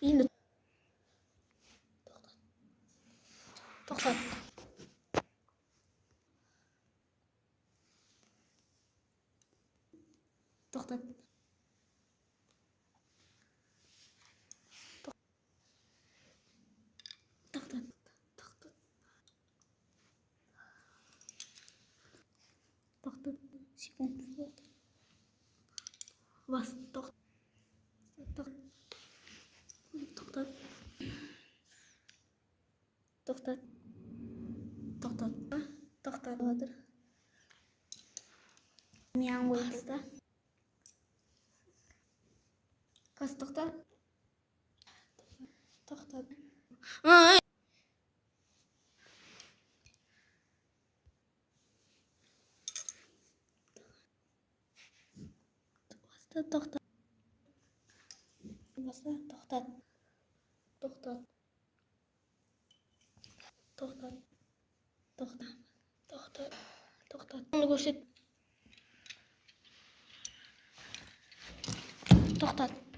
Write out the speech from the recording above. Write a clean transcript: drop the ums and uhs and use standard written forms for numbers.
Энэ тоқтат. Тоқтат. Тоқтат. Тоқтат. Тоқтат. Секунд. Бас тоқтат. Тоқтат. Тоқтат. Тоқтат. Тоқтат. Тоқтат. Мяу байста. Kas toқтат. Тоқтат. Тоқтат. Баста тоқтат. Тоқтат. Тоқтат. Тоқтат. Тоқтат. Тоқтат. Көрсет. Тоқтат.